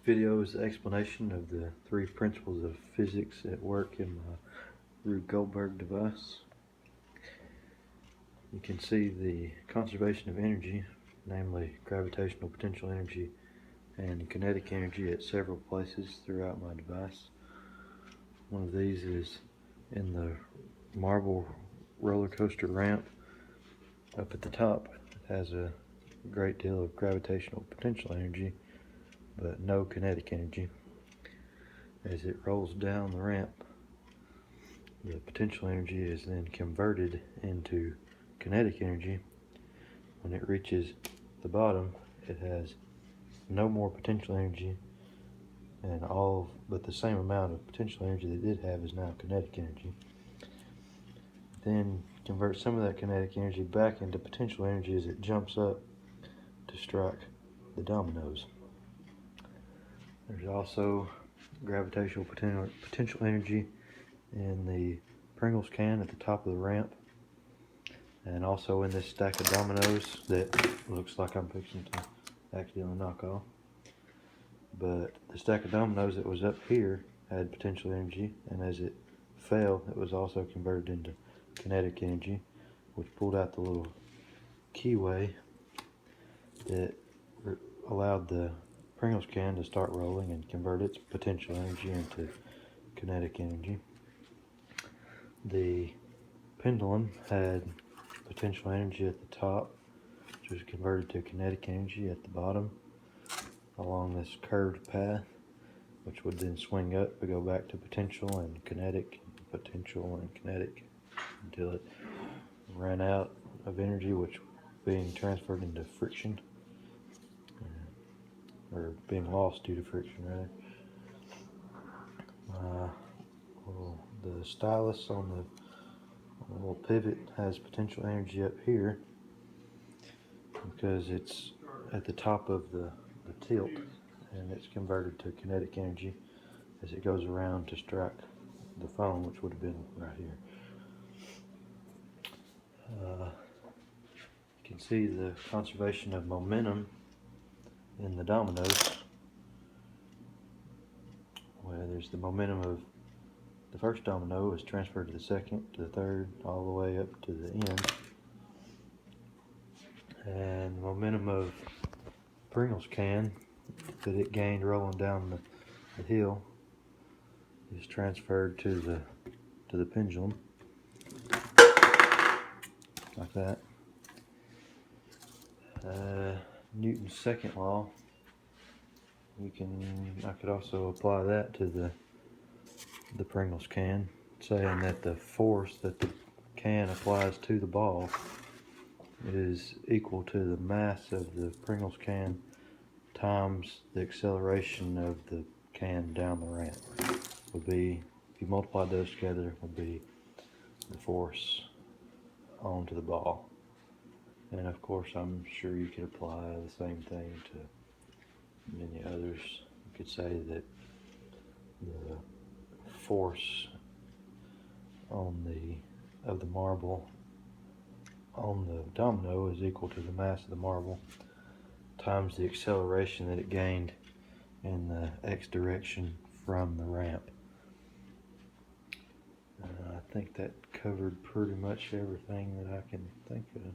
Video is the explanation of the three principles of physics at work in my Rube Goldberg device. You can see the conservation of energy, namely gravitational potential energy and kinetic energy, at several places throughout my device. One of these is in the marble roller coaster ramp. Up at the top, it has a great deal of gravitational potential energy, but no kinetic energy. As it rolls down the ramp, the potential energy is then converted into kinetic energy. When it reaches the bottom, it has no more potential energy, and all but the same amount of potential energy that it did have is now kinetic energy. Then convert some of that kinetic energy back into potential energy as it jumps up to strike the dominoes. There's also gravitational potential energy in the Pringles can at the top of the ramp, and also in this stack of dominoes that looks like I'm fixing to accidentally knock off. But the stack of dominoes that was up here had potential energy, and as it fell, it was also converted into kinetic energy, which pulled out the little keyway that allowed the Pringles can to start rolling and convert its potential energy into kinetic energy. The pendulum had potential energy at the top, which was converted to kinetic energy at the bottom along this curved path, which would then swing up and go back to potential and kinetic, potential and kinetic, until it ran out of energy, which was being transferred into friction, or being lost due to friction rather. The stylus on the little pivot has potential energy up here because it's at the top of the tilt, and it's converted to kinetic energy as it goes around to strike the phone, which would have been right here. You can see the conservation of momentum in the dominoes, where there's the momentum of the first domino is transferred to the second, to the third, all the way up to the end. And the momentum of Pringles can that it gained rolling down the hill is transferred to the pendulum, like that. Newton's second law, I could also apply that to the Pringles can, saying that the force that the can applies to the ball is equal to the mass of the Pringles can times the acceleration of the can down the ramp. Would be, if you multiply those together, would be the force onto the ball. And of course, I'm sure you could apply the same thing to many others. You could say that the force of the marble on the domino is equal to the mass of the marble times the acceleration that it gained in the x direction from the ramp. I think that covered pretty much everything that I can think of.